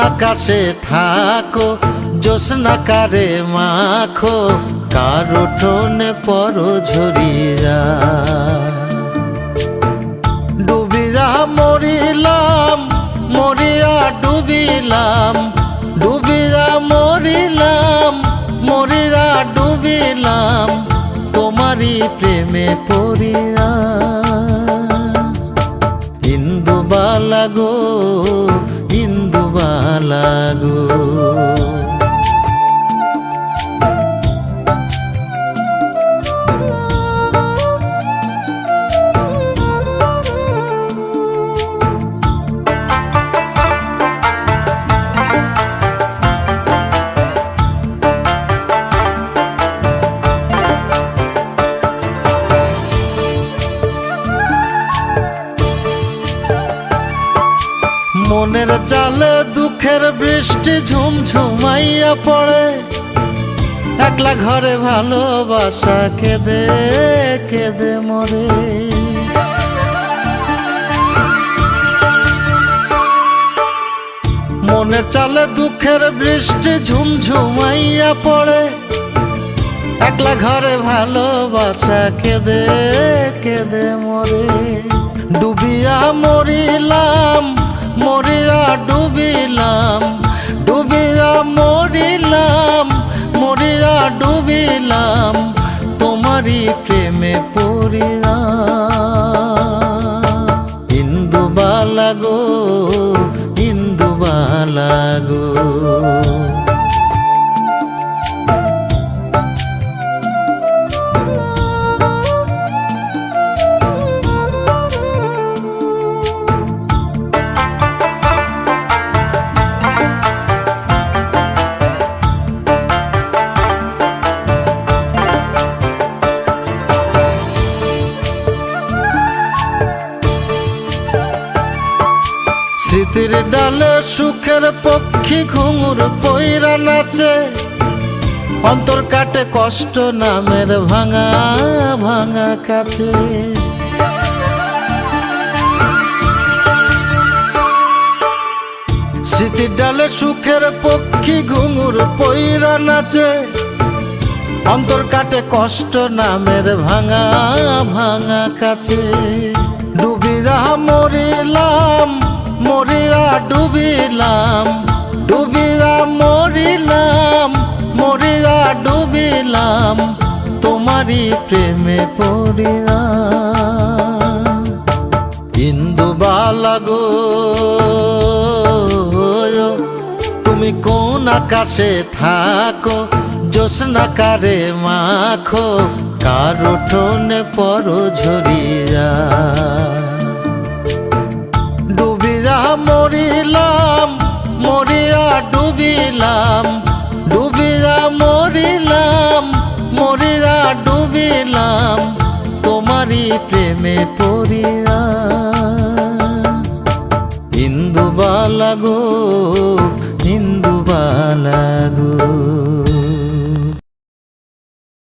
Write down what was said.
আকাশে থাকো জ্যোৎস্না কারে মাখো কার উঠোনে পরো ঝরিয়া ডুবিয়া মরিলাম মরিয়া ডুবিলাম ডুবিয়া মরিলাম মরিয়া ডুবিলাম তোমারই প্রেমে পড়িয়া ইন্দুবালা গো ইন্দুবালা গো মনের চালে দুঃখের বৃষ্টি ঝুমঝুমাইয়া পড়ে একলা ঘরে ভালোবাসা কেঁদে কেঁদে মরে মনের চালে দুঃখের বৃষ্টি ঝুমঝুমাইয়া পড়ে একলা ঘরে ভালোবাসা কেঁদে কেঁদে মরে ডুবিয়া মরিলাম মরিয়া ডুবিলাম ডুবিয়া মরিলাম মরিয়া ডুবিলাম তোমারই প্রেমে পড়িয়া ইন্দুবালা গো ইন্দুবালা গো স্মৃতির ডালে সুখের পক্ষী ঘুঙুর পইরা নাচে অন্তর কাটে কষ্ট নামের ভাঙা ভাঙা কাছে স্মৃতির ডালে সুখের পক্ষী ঘুঙুর পইরা নাচে অন্তর কাটে কষ্ট নামের ভাঙা ভাঙা কাছে ডুবিয়া মরিলাম মরিয়া ডুবিলাম ডুবিয়া মরিলাম মরিয়া ডুবিলাম তোমারই প্রেমে পড়িয়া ইন্দুবালা গো তুমি কোন আকাশে থাকো জ্যোৎস্না কারে মাখো কার উঠোনে পরো ঝরিয়া ডুবিয়া মরিলাম মরিয়া ডুবিলাম ডুবিয়া মরিলাম মরিয়া ডুবিলাম তোমারই প্রেমে পড়িয়া ইন্দুবালা গো ইন্দুবালা গো।